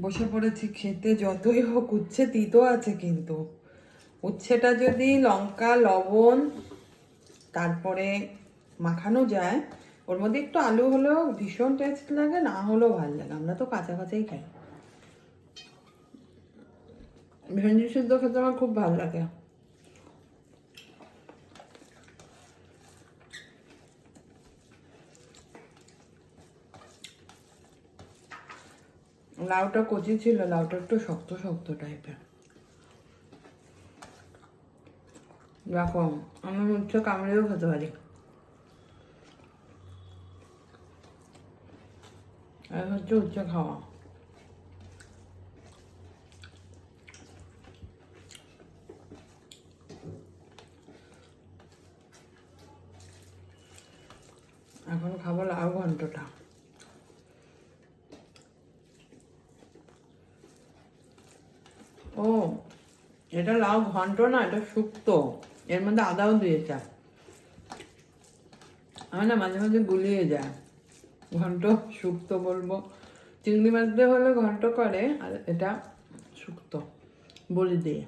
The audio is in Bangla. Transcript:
বসে পড়েছি খেতে। যতই হোক উচ্ছে তিতো আছে, কিন্তু উচ্ছেটা যদি লঙ্কা লবণ তারপরে মাখানো যায়, ওর মধ্যে একটু আলু হলেও ভীষণ টেস্ট লাগে, না হলেও ভালো লাগে। আমরা তো কাঁচা কাঁচাই খাই। ভেন্ডি সিদ্ধ খেতে আমার খুব ভালো লাগে। লাউটা কচি ছিল, লাউটা একটু শক্ত শক্ত টাইপের। দেখো, আমি হচ্ছে কামড়েও খেতে পারি। আর হচ্ছে উচ্ছে খাওয়া। এখন খাবো লাউ ঘন্টটা। ও, এটা লাউ ঘন্ট না, এটা শুক্তো। এর মধ্যে আদাও দিয়েছে। আমার না মাঝে মাঝে গুলিয়ে যায়, ঘন্ট শুক্তো বলবো। চিংড়ি মাছ দিয়ে হলে ঘন্ট করে, আর এটা শুক্তো বলি দিয়ে।